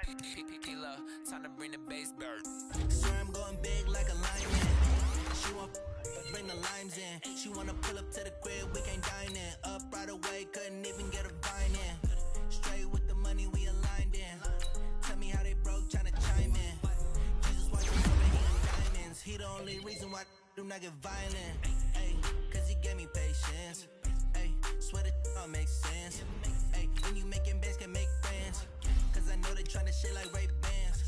Time to bring the bass bird. Swear I'm going big like a lineman. She want bring the limes in. She wanna pull up to the crib, we can't dine in. Up right away, couldn't even get a vine in. Straight with the money we aligned in. Tell me how they broke, tryna chime in. Jesus, why you over here in diamonds? He the only reason why I do not get violent. Ay, cause he gave me patience. Ay, swear that all makes sense. Ay, when you making bands can make friends. Cause I know they tryna shit like Ray Bans.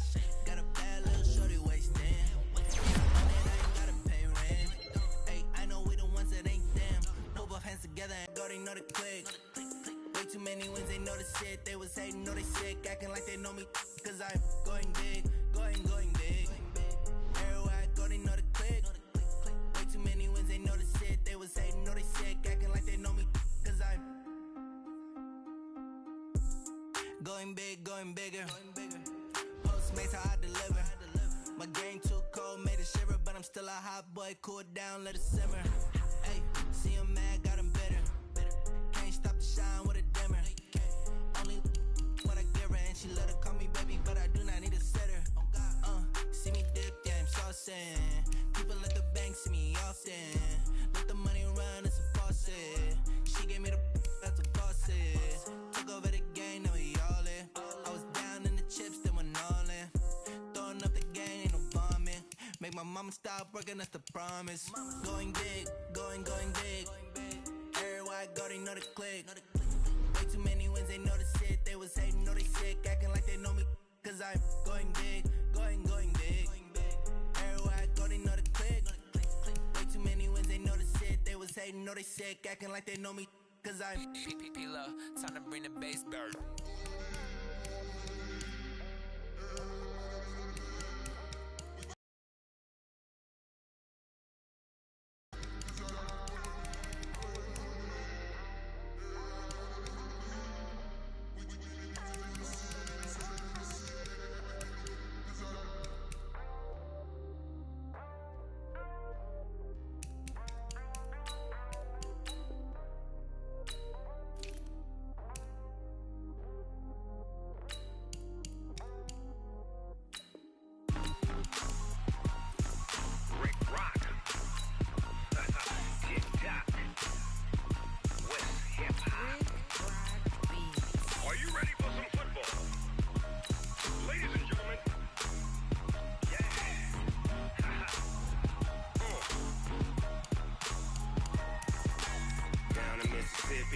Got a bad little shorty wasting. I ain't gotta pay rent. Ay, I know we the ones that ain't them. Put both hands together and go, they know the click. Way too many wins, they know the shit. They was hating, know they sick, acting like they know me. Cause I'm going big, going big. Everywhere I go, they know the click. Way too many wins, they know the shit. They was hating, know they sick, acting like they know me. Cause I'm going big, going bigger. Postmates how I deliver. My game too cold, made it shiver. But I'm still a hot boy, cool it down, let it simmer. Ay, see him mad, got him bitter. Can't stop the shine with a dimmer. Only what I give her, and she let her call me baby, but I do not need a sitter. See me dip, yeah, I'm saucing. People at the bank see me often. Let the money run, it's a faucet. She gave me the that's a faucet. Took over the game, now we all in. I was down in the chips, then went all in. Throwing up the game, ain't no bombing. Make my mama stop working, that's the promise. Going big, going big. Everywhere I go, they know the click. Way too many wins, they know the shit. They was hating, know they sick, acting like they know me. Cause I'm going big, going big. Everywhere I go, they know the click. Way too many wins, they know the shit. They was hating, know they sick, acting like they know me. Cause I'm Time to bring the bass bird.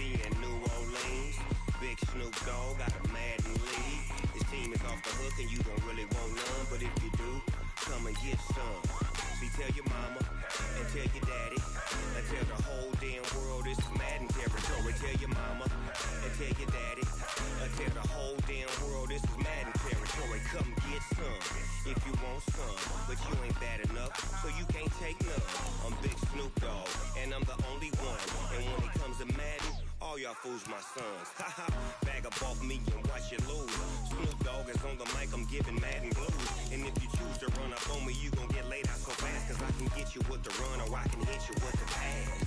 And New Orleans, Big Snoop Dogg got a Madden league. His team is off the hook and you don't really want none, but if you do, come and get some. See, tell your mama and tell your daddy and tell the whole damn world this is Madden territory. Tell your mama and tell your daddy and tell the whole damn world this is Madden territory. Come get some if you want some, but you ain't bad enough, so you can't take none. I'm Big Snoop Dogg and I'm the only one, and when it comes to Madden, all y'all fools my sons. Haha, bag up off me and watch you lose. Snoop Dogg is on the mic, I'm giving Madden blues. And if you choose to run up on me, you gon' get laid out so fast. Cause I can get you with the run or I can hit you with the pass.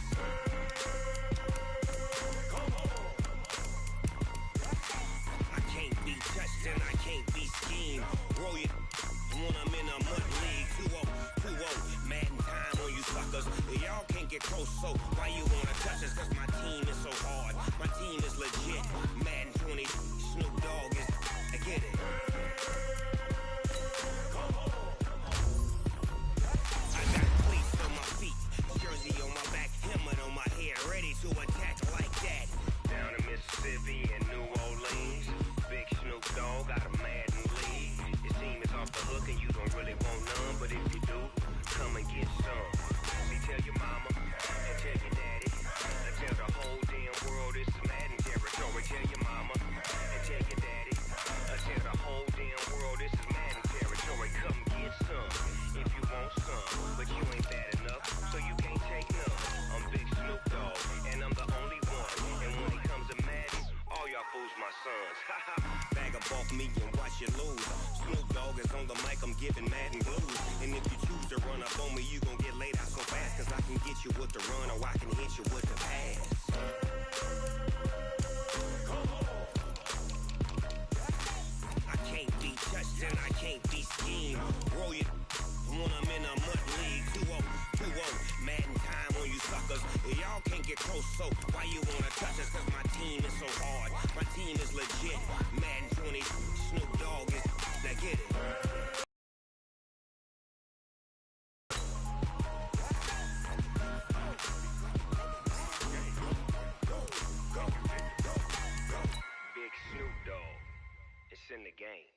Come on. I can't be touched and I can't be schemed. Roll you when I'm in a mud league. 2-0, Madden time on you suckers. Y'all can't get close, so why you wanna touch us? Cause my team is so hard. My team is legit. Madden 20, Snoop Dogg is. I get it. Come on. I got cleats on my feet, jersey on my back, helmet on my head, ready to attack like that. Down in Mississippi and New Orleans, Big Snoop Dogg got a Madden league. His team is off the hook and you don't really want none, but if you do, come and get some. See, tell your mama and tell your daddy and tell the whole damn world this is Madden territory. Tell your mama and tell your daddy and tell the whole damn world this is Madden territory. Come get some if you want some, but you ain't bad enough, so you can't take none. I'm Big Snoop Dogg and I'm the only one, and when it comes to Madden, all y'all fools my sons. Bag up off me and watch you lose. Snoop Dogg is on the mic, I'm giving Madden blues. And if you choose to run up on me, you gon' get laid out so fast. Cause I can get you with the run or I can hit you with the pass. Come on. I can't be team is legit. Madden 20, Snoop Dogg is, now get it. Big Snoop Dogg, it's in the game.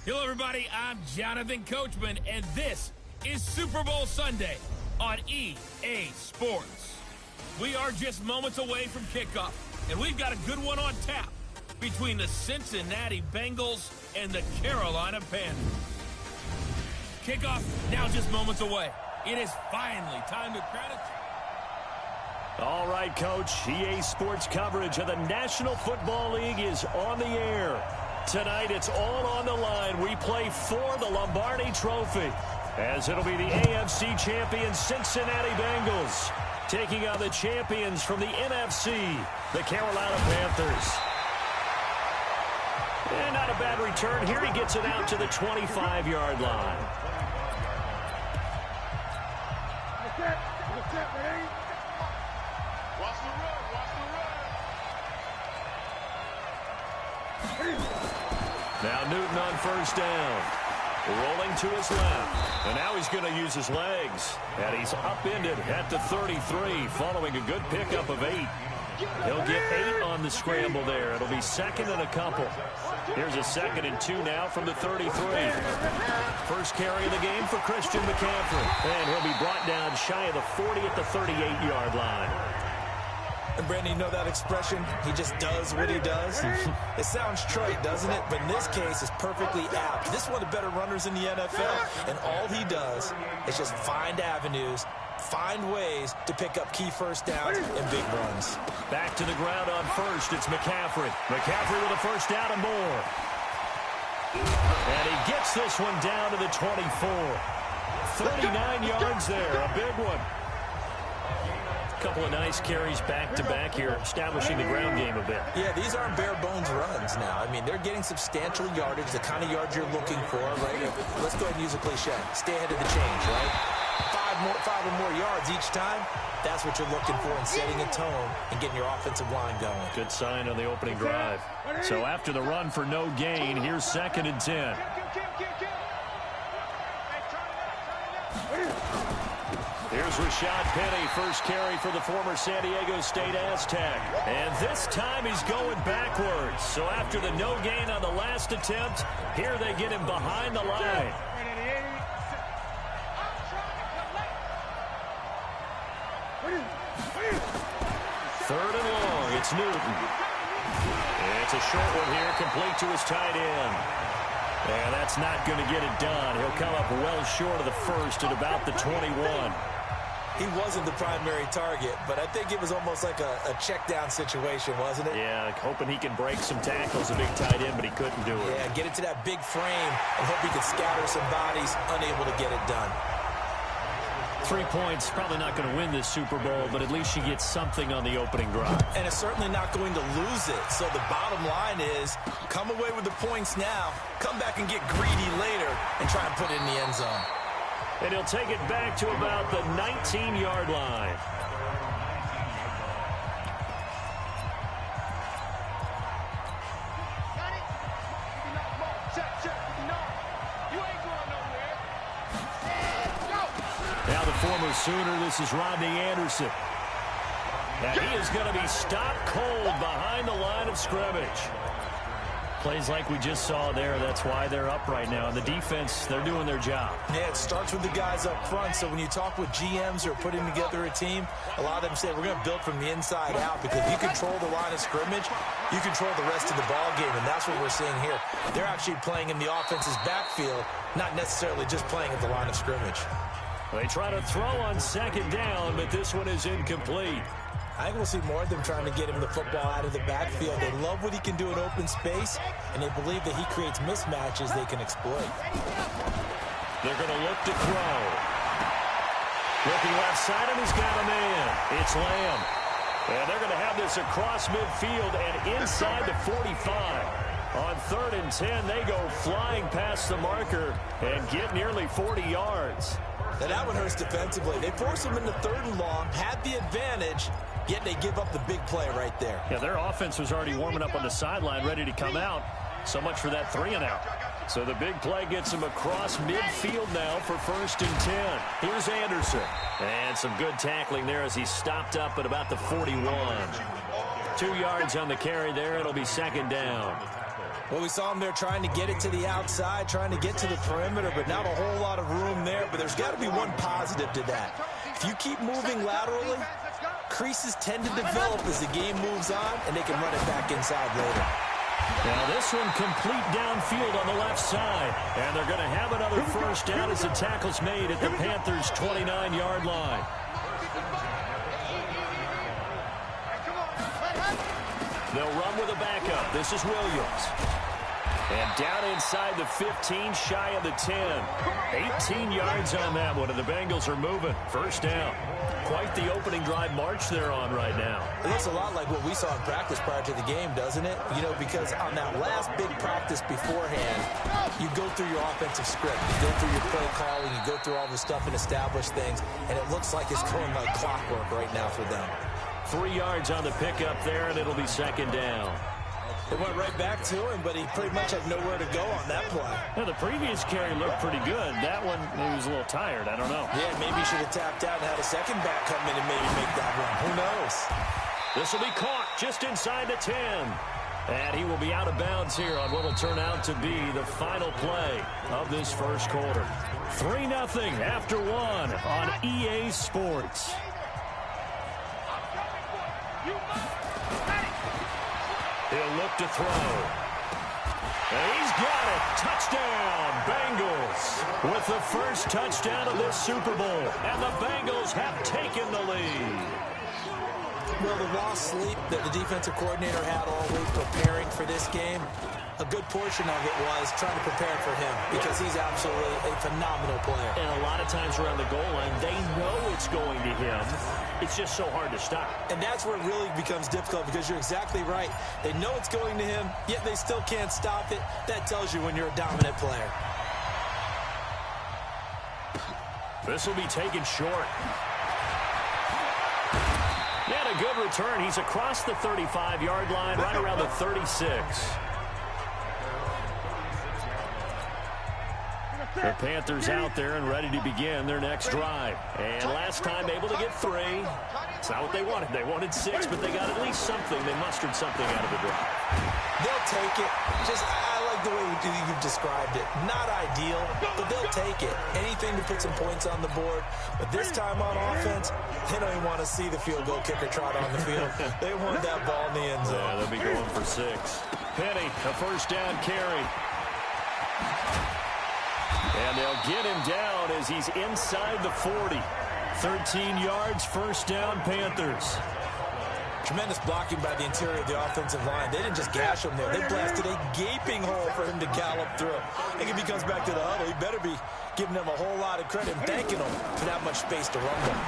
Hello, everybody. I'm Jonathan Coachman, and this is Super Bowl Sunday on EA Sports. We are just moments away from kickoff, and we've got a good one on tap between the Cincinnati Bengals and the Carolina Panthers. Kickoff now just moments away. It is finally time to crown it. All right, Coach. EA Sports coverage of the National Football League is on the air. Tonight, it's all on the line. We play for the Lombardi Trophy, as it'll be the AFC champion Cincinnati Bengals taking on the champions from the NFC, the Carolina Panthers. And not a bad return here. He gets it out to the 25-yard line. Now Newton on first down. Rolling to his left. And now he's going to use his legs. And he's upended at the 33 following a good pickup of 8. He'll get 8 on the scramble there. It'll be second and a couple. Here's a 2nd and 2 now from the 33. First carry of the game for Christian McCaffrey. And he'll be brought down shy of the 40 at the 38-yard line. And Brandon, you know that expression? He just does what he does. It sounds trite, doesn't it? But in this case, it's perfectly apt. This is one of the better runners in the NFL, and all he does is just find avenues, find ways to pick up key first downs and big runs. Back to the ground on first. It's McCaffrey. McCaffrey with a first down and more. And he gets this one down to the 24. 39 yards there, a big one. A couple of nice carries back-to-back here, establishing the ground game a bit. Yeah, these aren't bare-bones runs now. I mean, they're getting substantial yardage, the kind of yards you're looking for, right? Let's go ahead and use a cliche. Stay ahead of the change, right? Five or more yards each time. That's what you're looking for in setting a tone and getting your offensive line going. Good sign on the opening drive. So after the run for no gain, here's 2nd and 10. Here's Rashad Penny, first carry for the former San Diego State Aztec. And this time he's going backwards. So after the no gain on the last attempt, here they get him behind the line. Third and long, it's Newton. It's a short one here, complete to his tight end. And that's not going to get it done. He'll come up well short of the first at about the 21. He wasn't the primary target, but I think it was almost like a check down situation, wasn't it? Yeah, hoping he can break some tackles, a big tight end, but he couldn't do it. Yeah, get it to that big frame and hope he could scatter some bodies, unable to get it done. 3 points, probably not going to win this Super Bowl, but at least she gets something on the opening drive. And it's certainly not going to lose it. So the bottom line is, come away with the points now, come back and get greedy later, and try and put it in the end zone. And he'll take it back to about the 19-yard line. Now the former Sooner, this is Rodney Anderson. And he is going to be stopped cold behind the line of scrimmage. Plays like we just saw there, that's why they're up right now. And the defense, they're doing their job. Yeah, it starts with the guys up front. So when you talk with GMs who are putting together a team, a lot of them say we're going to build from the inside out, because if you control the line of scrimmage, you control the rest of the ball game, and that's what we're seeing here. They're actually playing in the offense's backfield, not necessarily just playing at the line of scrimmage. They try to throw on 2nd down, but this one is incomplete. I think we'll see more of them trying to get him the football out of the backfield. They love what he can do in open space, and they believe that he creates mismatches they can exploit. They're going to look to throw. Looking left side, and he's got a man. It's Lamb. And they're going to have this across midfield and inside the 45. On 3rd and 10, they go flying past the marker and get nearly 40 yards. Now that one hurts defensively. They force him into 3rd and long, had the advantage, yet they give up the big play right there. Yeah, their offense was already warming up on the sideline, ready to come out. So much for that 3 and out. So the big play gets him across midfield now for 1st and 10. Here's Anderson. And some good tackling there as he's stopped up at about the 41. 2 yards on the carry there. It'll be 2nd down. Well, we saw him there trying to get it to the outside, trying to get to the perimeter, but not a whole lot of room there. But there's got to be one positive to that. If you keep moving laterally, creases tend to develop as the game moves on, and they can run it back inside later. Now this one complete downfield on the left side. And they're going to have another 1st down as the tackle's made at the Panthers' 29-yard line. They'll run with a backup. This is Williams. And down inside the 15, shy of the 10. 18 yards on that one, and the Bengals are moving. 1st down. Quite the opening drive march they're on right now. It looks a lot like what we saw in practice prior to the game, doesn't it? You know, because on that last big practice beforehand, you go through your offensive script. You go through your play calling. You go through all the stuff and establish things. And it looks like it's going like clockwork right now for them. 3 yards on the pickup there, and it'll be 2nd down. It went right back to him, but he pretty much had nowhere to go on that play. Yeah, the previous carry looked pretty good. That one, he was a little tired. I don't know. Yeah, maybe he should have tapped out and had a second back come in and maybe make that run. Who knows? This will be caught just inside the 10. And he will be out of bounds here on what will turn out to be the final play of this 1st quarter. 3-0 after 1 on EA Sports. He'll look to throw. And he's got it. Touchdown, Bengals. With the 1st touchdown of this Super Bowl. And the Bengals have taken the lead. Well, the lost sleep that the defensive coordinator had all week preparing for this game, a good portion of it was trying to prepare for him because he's absolutely a phenomenal player. And a lot of times around the goal line, they know it's going to him. It's just so hard to stop. And that's where it really becomes difficult because you're exactly right. They know it's going to him, yet they still can't stop it. That tells you when you're a dominant player. This will be taken short. And a good return. He's across the 35-yard line, right around the 36. The Panthers out there and ready to begin their next drive. And last time able to get 3. It's not what they wanted. They wanted 6, but they got at least something. They mustered something out of the drive. They'll take it. I like the way you've described it. Not ideal, but they'll take it. Anything to put some points on the board. But this time on offense, they don't even want to see the field goal kicker trot on the field. They want that ball in the end zone. Yeah, they'll be going for 6. Penny, a first down carry. And they'll get him down as he's inside the 40. 13 yards, first down, Panthers. Tremendous blocking by the interior of the offensive line. They didn't just gash him there. They blasted a gaping hole for him to gallop through. I think if he comes back to the huddle, he better be giving them a whole lot of credit and thanking them for that much space to run them.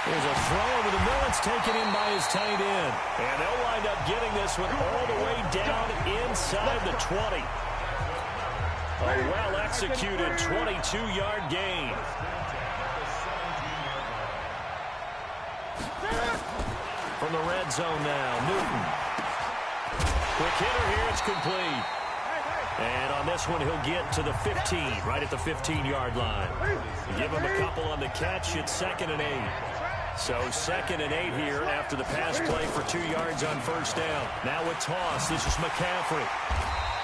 There's a throw over the middle. It's taken in by his tight end. And they'll wind up getting this one all the way down inside the 20. A well-executed 22-yard gain. From the red zone now, Newton. Quick hitter here, it's complete. And on this one, he'll get to the 15, right at the 15-yard line. Give him a couple on the catch, it's 2nd and 8. So 2nd and 8 here after the pass play for 2 yards on first down. Now a toss, this is McCaffrey.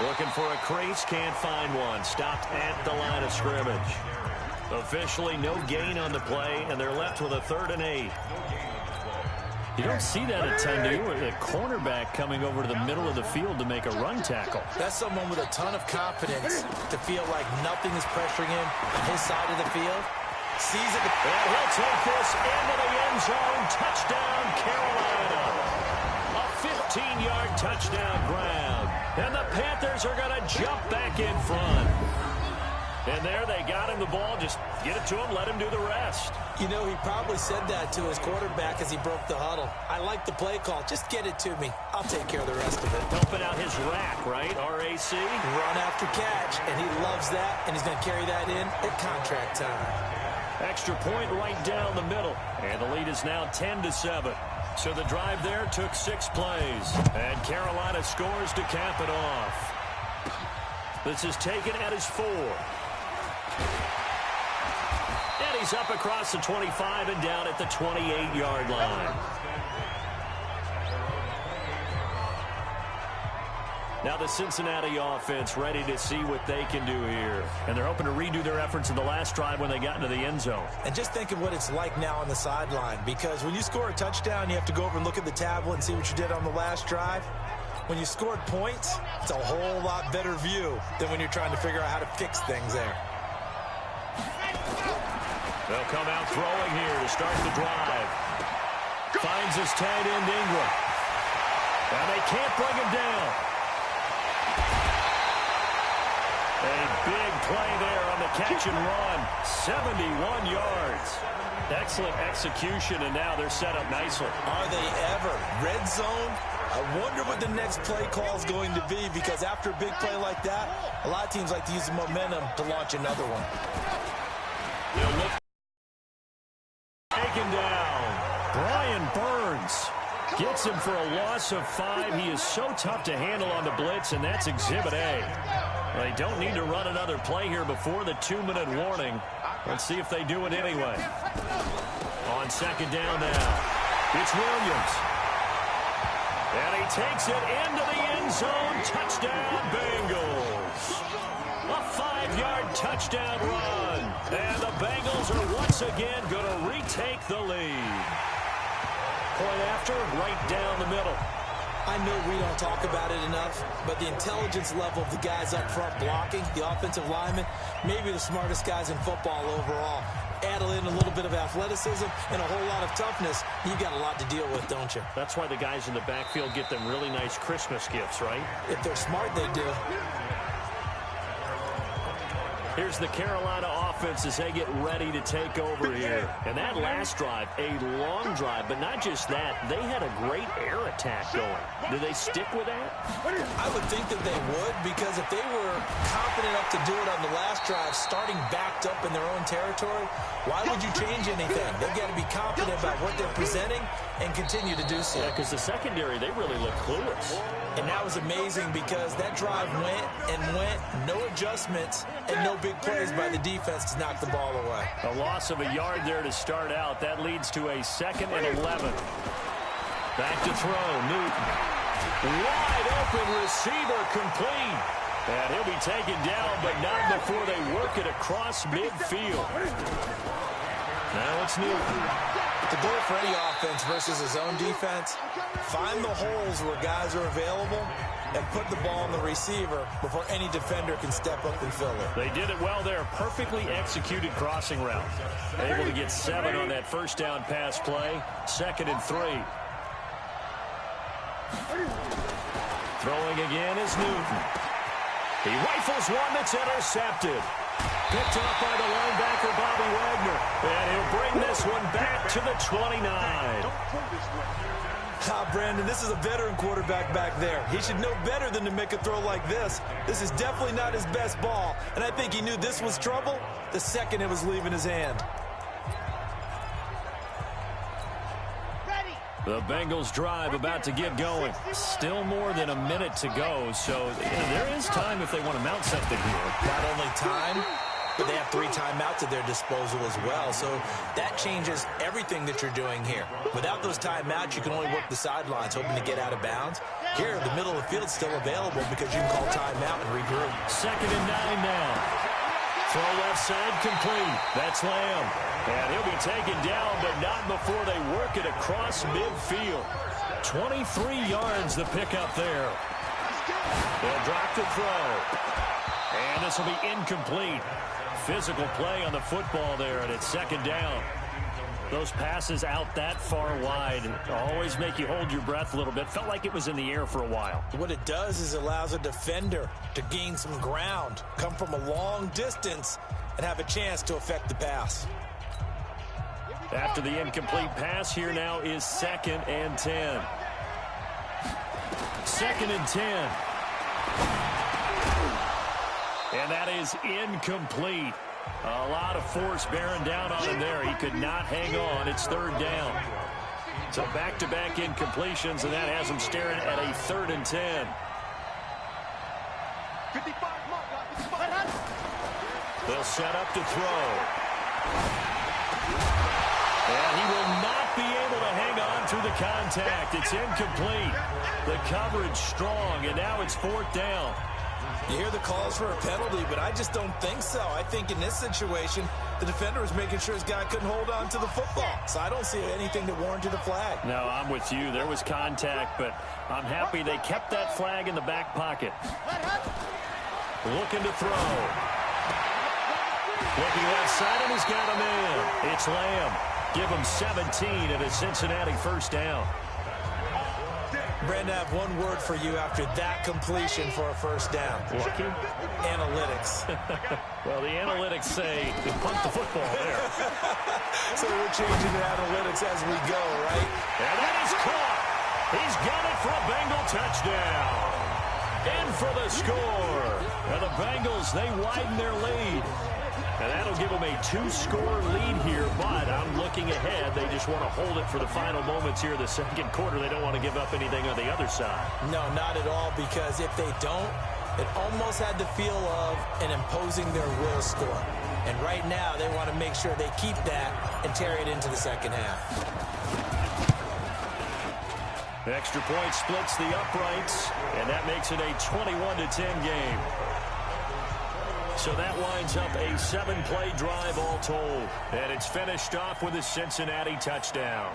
Looking for a crease, can't find one. Stopped at the line of scrimmage. Officially no gain on the play, and they're left with a 3rd and 8. You don't see that a ton, do you? With a cornerback coming over to the middle of the field to make a run tackle. That's someone with a ton of confidence to feel like nothing is pressuring him on his side of the field. Sees it. And he'll take this into the end zone. Touchdown, Carolina. A 15-yard touchdown ground. And the Panthers are going to jump back in front. And there they got him the ball. Just get it to him, let him do the rest. You know, he probably said that to his quarterback as he broke the huddle. I like the play call. Just get it to me. I'll take care of the rest of it. Helping out his rack, right? R-A-C? Run after catch. And he loves that, and he's going to carry that in at contract time. Extra point right down the middle. And the lead is now 10-7. So the drive there took 6 plays. And Carolina scores to cap it off. This is taken at his 4. And he's up across the 25 and down at the 28-yard line. Now the Cincinnati offense ready to see what they can do here. And they're hoping to redo their efforts in the last drive when they got into the end zone. And just think of what it's like now on the sideline. Because when you score a touchdown, you have to go over and look at the tablet and see what you did on the last drive. When you scored points, it's a whole lot better view than when you're trying to figure out how to fix things there. They'll come out throwing here to start the drive. Finds his tight end, Ingram. And they can't bring him down. A big play there on the catch and run. 71 yards. Excellent execution, and now they're set up nicely. Are they ever? Red zone? I wonder what the next play call is going to be, because after a big play like that, a lot of teams like to use the momentum to launch another one. Taken down. Brian Burns gets him for a loss of 5. He is so tough to handle on the blitz, and that's Exhibit A. They don't need to run another play here before the 2-minute warning. Let's see if they do it anyway. On second down now, it's Williams. And he takes it into the end zone. Touchdown, Bengals. A 5-yard touchdown run. And the Bengals are once again going to retake the lead. Point after, right down the middle. I know we don't talk about it enough, but the intelligence level of the guys up front blocking, the offensive linemen, maybe the smartest guys in football overall. add in a little bit of athleticism and a whole lot of toughness, you've got a lot to deal with, don't you? That's why the guys in the backfield get them really nice Christmas gifts, right? If they're smart, they do. Here's the Carolina offense as they get ready to take over here. And that last drive, a long drive, but not just that. They had a great air attack going. Do they stick with that? I would think that they would, because if they were confident enough to do it on the last drive, starting backed up in their own territory, why would you change anything? They've got to be confident about what they're presenting and continue to do so. Yeah, because the secondary, they really look clueless. And that was amazing because that drive went and went, no adjustments, and no big plays by the defense to knock the ball away. A loss of a yard there to start out. That leads to a 2nd and 11. Back to throw, Newton. Wide open receiver complete. And he'll be taken down, but not before they work it across midfield. Now it's Newton. The goal for any offense versus his own defense, find the holes where guys are available and put the ball on the receiver before any defender can step up and fill it. They did it well there. Perfectly executed crossing route. Able to get 7 on that first down pass play. 2nd and 3. Throwing again is Newton. He rifles one that's intercepted. Picked off by the linebacker, Bobby Wagner. And he'll bring this one back to the 29. Brandon, this is a veteran quarterback back there. He should know better than to make a throw like this. This is definitely not his best ball. And I think he knew this was trouble the second it was leaving his hand. The Bengals drive about to get going. Still more than a minute to go, so there is time if they want to mount something here. Not only time, but they have 3 timeouts at their disposal as well, so that changes everything that you're doing here. Without those timeouts, you can only work the sidelines, hoping to get out of bounds. Here, the middle of the field's still available because you can call timeout and regroup. 2nd and 9 now. Throw left side complete. That's Lamb. And he'll be taken down, but not before they work it across midfield. 23 yards the pickup there. They'll drop the throw. And this will be incomplete. Physical play on the football there, and it's 2nd down. Those passes out that far wide always make you hold your breath a little bit. Felt like it was in the air for a while. What it does is it allows a defender to gain some ground, come from a long distance, and have a chance to affect the pass. After the incomplete pass, here now is 2nd and 10. 2nd and 10. And that is incomplete. A lot of force bearing down on him there. He could not hang on. It's 3rd down. So back-to-back incompletions, and that has him staring at a 3rd and 10. They'll set up to throw. And he will not be able to hang on through the contact. It's incomplete. The coverage strong, and now it's 4th down. You hear the calls for a penalty, but I just don't think so. I think in this situation, the defender was making sure his guy couldn't hold on to the football. So I don't see anything that warranted a flag. No, I'm with you. There was contact, but I'm happy they kept that flag in the back pocket. Looking to throw. Looking left side, and he's got him in. It's Lamb. Give him 17 and a Cincinnati 1st down. Brandon, I have one word for you after that completion for a 1st down. Lucky? Analytics. Well, the analytics say to punt the football there. So we're changing the analytics as we go, right? And that is caught. He's got it for a Bengal touchdown. In for the score. And the Bengals, they widen their lead. And that'll give them a 2-score lead here, but I'm looking ahead. They just want to hold it for the final moments here of the 2nd quarter. They don't want to give up anything on the other side. No, not at all, because if they don't, it almost had the feel of an imposing their will score. And right now, they want to make sure they keep that and carry it into the 2nd half. The extra point splits the uprights, and that makes it a 21-10 game. So that winds up a 7-play drive all told. And it's finished off with a Cincinnati touchdown.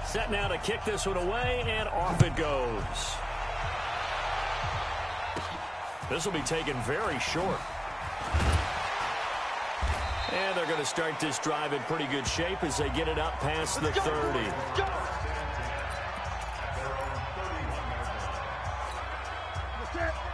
Set now to kick this one away, and off it goes. This will be taken very short. And they're going to start this drive in pretty good shape as they get it up past the 30.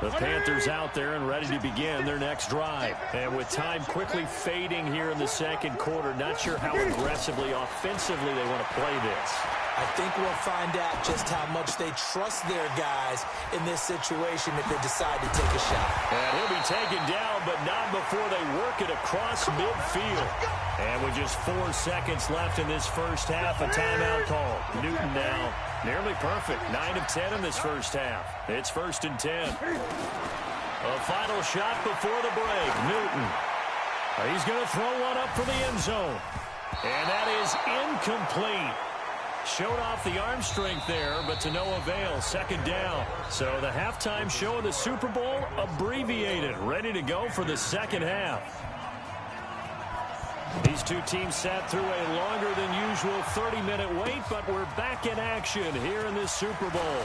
The Panthers out there and ready to begin their next drive. And with time quickly fading here in the second quarter, not sure how aggressively, offensively they want to play this. I think we'll find out just how much they trust their guys in this situation if they decide to take a shot. And he'll be taken down, but not before they work it across midfield. And with just 4 seconds left in this first half, a timeout call. Newton now nearly perfect. 9 of 10 in this first half. It's 1st and 10. A final shot before the break. Newton. He's going to throw one up for the end zone. And that is incomplete. Showed off the arm strength there, but to no avail. 2nd down. So the halftime show of the Super Bowl abbreviated. Ready to go for the second half. These two teams sat through a longer than usual 30-minute wait, but we're back in action here in this Super Bowl.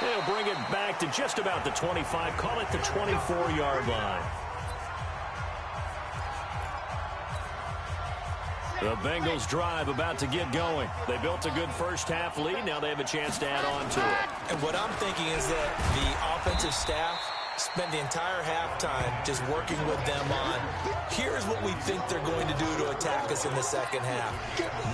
They'll bring it back to just about the 25, call it the 24-yard line. The Bengals drive about to get going. They built a good first half lead. Now they have a chance to add on to it. And what I'm thinking is that the offensive staff spent the entire halftime just working with them on, here's what we think they're going to do to attack us in the second half.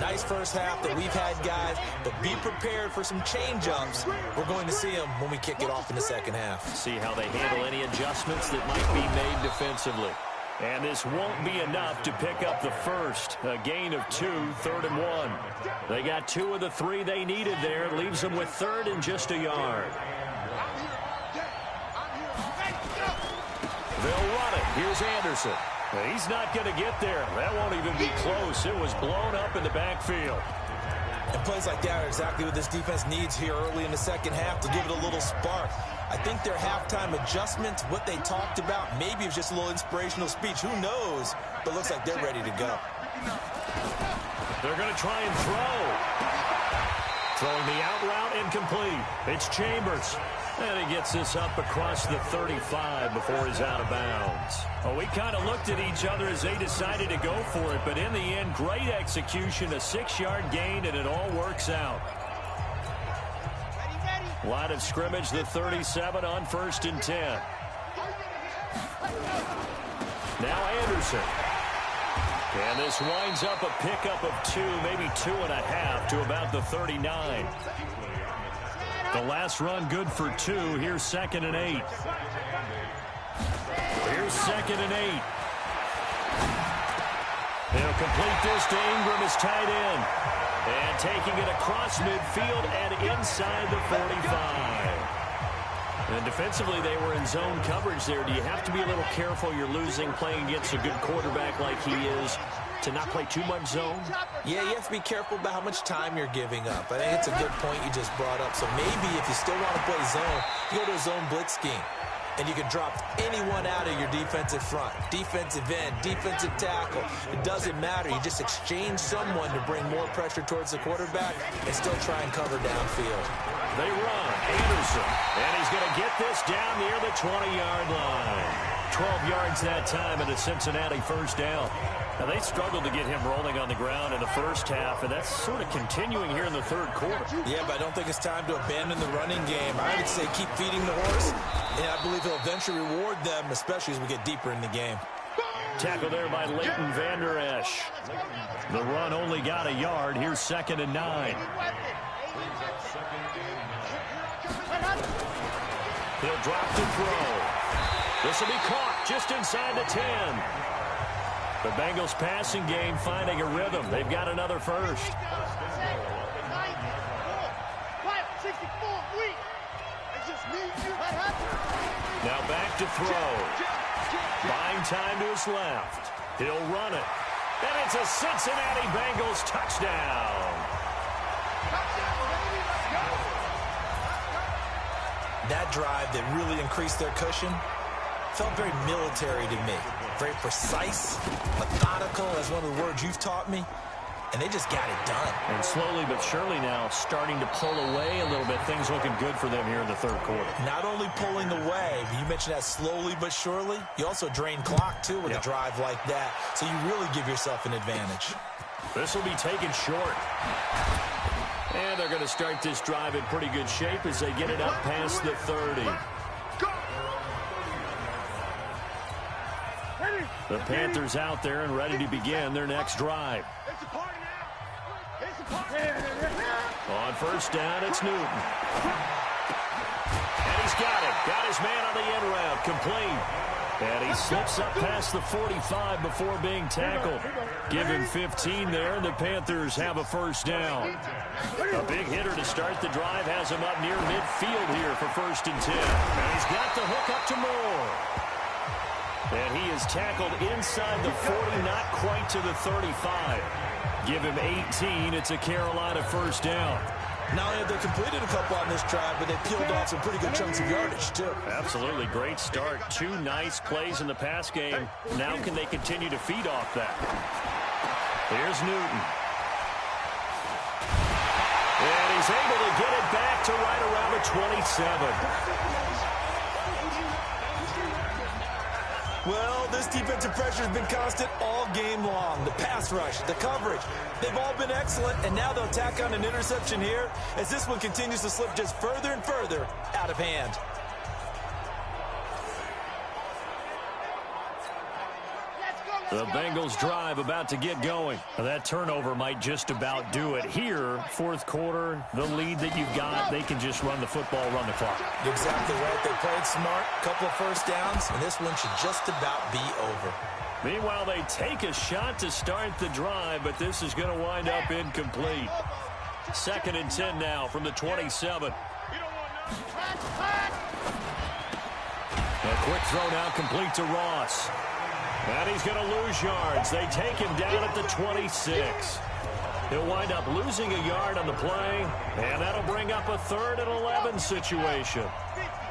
Nice first half that we've had, guys, but be prepared for some change-ups. We're going to see them when we kick it off in the second half. See how they handle any adjustments that might be made defensively. And this won't be enough to pick up the first. A gain of 2, 3rd and 1. They got 2 of the 3 they needed there. Leaves them with 3rd and just a yard. They'll run it. Here's Anderson. He's not going to get there. That won't even be close. It was blown up in the backfield. And plays like that are exactly what this defense needs here early in the second half to give it a little spark. I think their halftime adjustment, what they talked about, maybe it was just a little inspirational speech. Who knows? But it looks like they're ready to go. They're going to try and throw. Throwing the out route incomplete. It's Chambers. And he gets this up across the 35 before he's out of bounds. Well, we kind of looked at each other as they decided to go for it, but in the end, great execution, a 6-yard gain, and it all works out. Line of scrimmage, the 37 on 1st and 10. Now Anderson. And this winds up a pickup of 2, maybe 2.5 to about the 39. The last run good for 2. Here's 2nd and 8. Here's 2nd and 8. They'll complete this to Ingram as tight end. And taking it across midfield and inside the 45. And defensively, they were in zone coverage there. Do you have to be a little careful? You're losing playing against a good quarterback like he is to not play too much zone? Yeah, you have to be careful about how much time you're giving up. I think it's a good point you just brought up. So maybe if you still want to play zone, you go to a zone blitz scheme. And you can drop anyone out of your defensive front. Defensive end, defensive tackle. It doesn't matter. You just exchange someone to bring more pressure towards the quarterback and still try and cover downfield. They run. Anderson. And he's going to get this down near the 20-yard line. 12 yards that time and a Cincinnati first down. Now, they struggled to get him rolling on the ground in the first half, and that's sort of continuing here in the third quarter. Yeah, but I don't think it's time to abandon the running game. I would say keep feeding the horse, and I believe he'll eventually reward them, especially as we get deeper in the game. Tackle there by Leighton Vander Esch. The run only got a yard. Here's 2nd and 9. He'll drop to throw. This will be caught just inside the 10. The Bengals passing game finding a rhythm. They've got another first. Now back to throw. Buying time to his left. He'll run it. And it's a Cincinnati Bengals touchdown. That drive that really increased their cushion felt very military to me. Very precise, methodical, as one of the words you've taught me. and they just got it done. And slowly but surely now starting to pull away a little bit. Things looking good for them here in the third quarter. Not only pulling away, but you mentioned that slowly but surely. You also drain clock, too, with a drive like that. So you really give yourself an advantage. This will be taken short. And they're going to start this drive in pretty good shape as they get it up past the 30. The Panthers out there and ready to begin their next drive. On first down, it's Newton. And he's got it. Got his man on the end route. Complete. And he slips up past the 45 before being tackled. Give him 15 there, and the Panthers have a first down. A big hitter to start the drive has him up near midfield here for 1st and 10. And he's got the hook up to Moore. And he is tackled inside the 40, not quite to the 35. Give him 18. It's a Carolina first down. Not only have they completed a couple on this drive, but they peeled off some pretty good chunks of yardage, too. Absolutely. Great start. 2 nice plays in the pass game. Now can they continue to feed off that? Here's Newton. And he's able to get it back to right around the 27. Well, this defensive pressure has been constant all game long. The pass rush, the coverage, they've all been excellent, and now they'll tack on an interception here as this one continues to slip just further and further out of hand. The Bengals drive about to get going. That turnover might just about do it here. 4th quarter, the lead that you've got, they can just run the football, run the clock. Exactly right. They played smart, couple of first downs, and this one should just about be over. Meanwhile, they take a shot to start the drive, but this is going to wind up incomplete. 2nd and 10 now from the 27. A quick throw now complete to Ross. And he's going to lose yards. They take him down at the 26. He'll wind up losing a yard on the play, and that'll bring up a 3rd and 11 situation.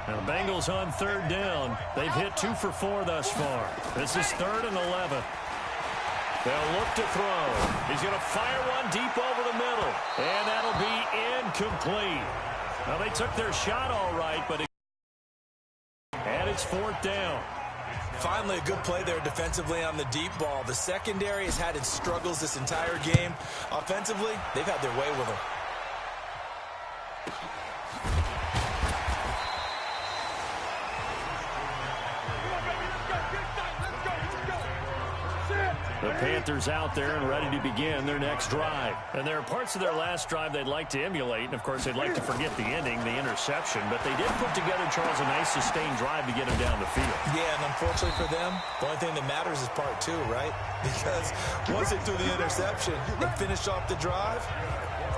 Now the Bengals on 3rd down. They've hit 2 for 4 thus far. This is 3rd and 11. They'll look to throw. He's going to fire one deep over the middle, and that'll be incomplete. Now they took their shot all right, but and it's 4th down. Finally, a good play there defensively on the deep ball. The secondary has had its struggles this entire game. Offensively, they've had their way with them. The Panthers out there and ready to begin their next drive. And there are parts of their last drive they'd like to emulate. And, of course, they'd like to forget the ending, the interception. But they did put together, Charles, a nice sustained drive to get them down the field. Yeah, and unfortunately for them, the only thing that matters is part 2, right? Because once they threw the interception and finished off the drive,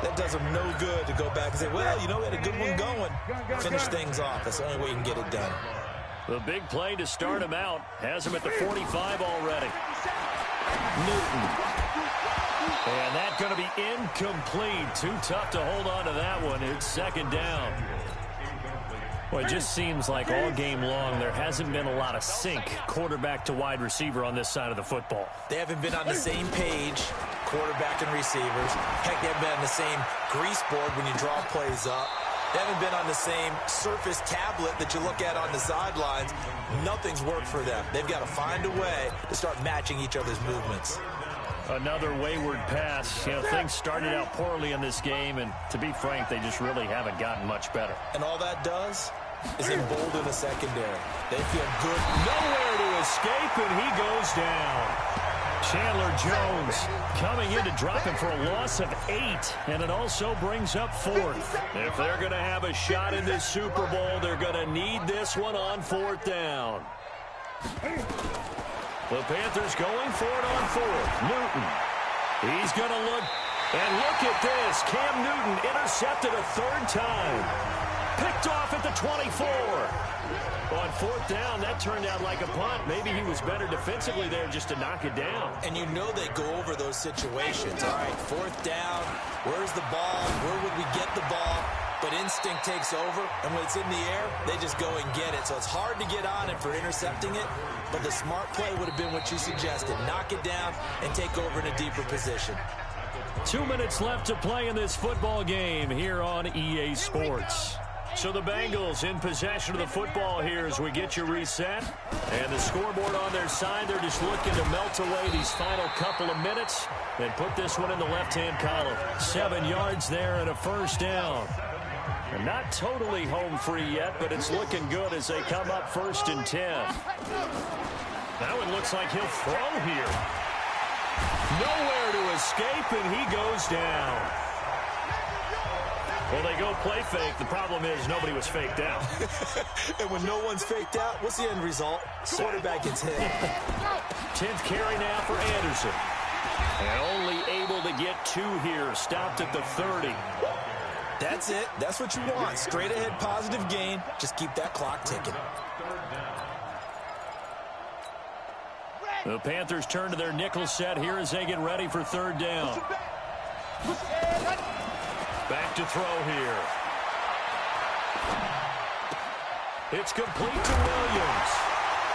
that does them no good to go back and say, well, you know, we had a good one going. Finish things off. That's the only way you can get it done. The big play to start him out has him at the 45 already. Newton. And that's going to be incomplete. Too tough to hold on to that one. It's 2nd down. Well, it just seems like all game long there hasn't been a lot of sync quarterback to wide receiver on this side of the football. They haven't been on the same page, quarterback and receivers. Heck, they haven't been on the same grease board when you draw plays up. They haven't been on the same surface tablet that you look at on the sidelines. Nothing's worked for them. They've got to find a way to start matching each other's movements. Another wayward pass. You know, things started out poorly in this game, and to be frank, they just really haven't gotten much better. And all that does is embolden the secondary. They feel good. Nowhere to escape, and he goes down. Chandler Jones coming in to drop him for a loss of 8, and it also brings up 4th. If they're going to have a shot in this Super Bowl, they're going to need this one on 4th down. The Panthers going for it on 4th. Newton. He's going to look, and look at this. Cam Newton intercepted a 3rd time. Picked off at the 24. On 4th down, that turned out like a punt. Maybe he was better defensively there just to knock it down. And you know they go over those situations. All right, 4th down, where's the ball? Where would we get the ball? But instinct takes over, and when it's in the air, they just go and get it. So it's hard to get on him for intercepting it, but the smart play would have been what you suggested. Knock it down and take over in a deeper position. 2 minutes left to play in this football game here on EA Sports. So the Bengals in possession of the football here as we get you reset. And the scoreboard on their side, they're just looking to melt away these final couple of minutes and put this one in the left-hand column. 7 yards there and a first down. And not totally home free yet, but it's looking good as they come up 1st and 10. Now it looks like he'll throw here. Nowhere to escape, and he goes down. Well, they go play fake. The problem is nobody was faked out. And when no one's faked out, what's the end result? Quarterback gets hit. 10th carry now for Anderson. And only able to get 2 here. Stopped at the 30. That's it. That's what you want. Straight ahead positive gain. Just keep that clock ticking. The Panthers turn to their nickel set here as they get ready for 3rd down. Back to throw here. It's complete to Williams.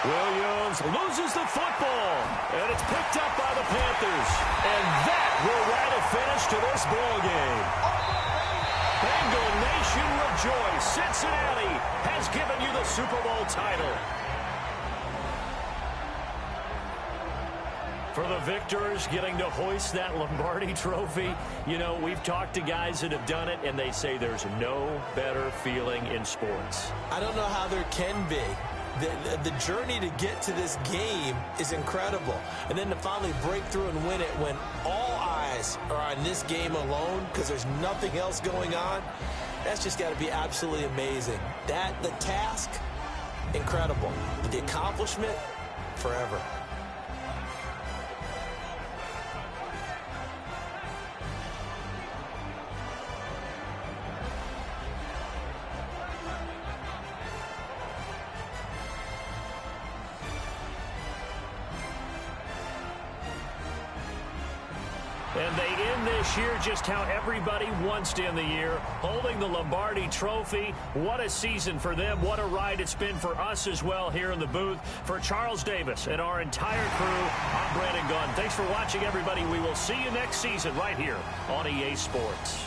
Williams loses the football, and it's picked up by the Panthers. And that will write a finish to this ball game. Bengal Nation rejoice. Cincinnati has given you the Super Bowl title. For the victors, getting to hoist that Lombardi trophy, you know, we've talked to guys that have done it, and they say there's no better feeling in sports. I don't know how there can be. The journey to get to this game is incredible. And then to finally break through and win it when all eyes are on this game alone because there's nothing else going on, that's just got to be absolutely amazing. The task, incredible. But the accomplishment, forever. And they end this year just how everybody wants to end the year, holding the Lombardi trophy. What a season for them. What a ride it's been for us as well here in the booth. For Charles Davis and our entire crew, I'm Brandon Gunn. Thanks for watching, everybody. We will see you next season right here on EA Sports.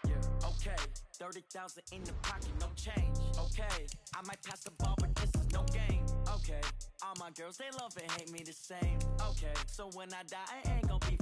Yeah, okay. 30,000 in the pocket, no change. Okay, I might pass the ball, but this is no game. Okay, all my girls, they love and hate me the same. Okay, so when I die, I ain't gonna be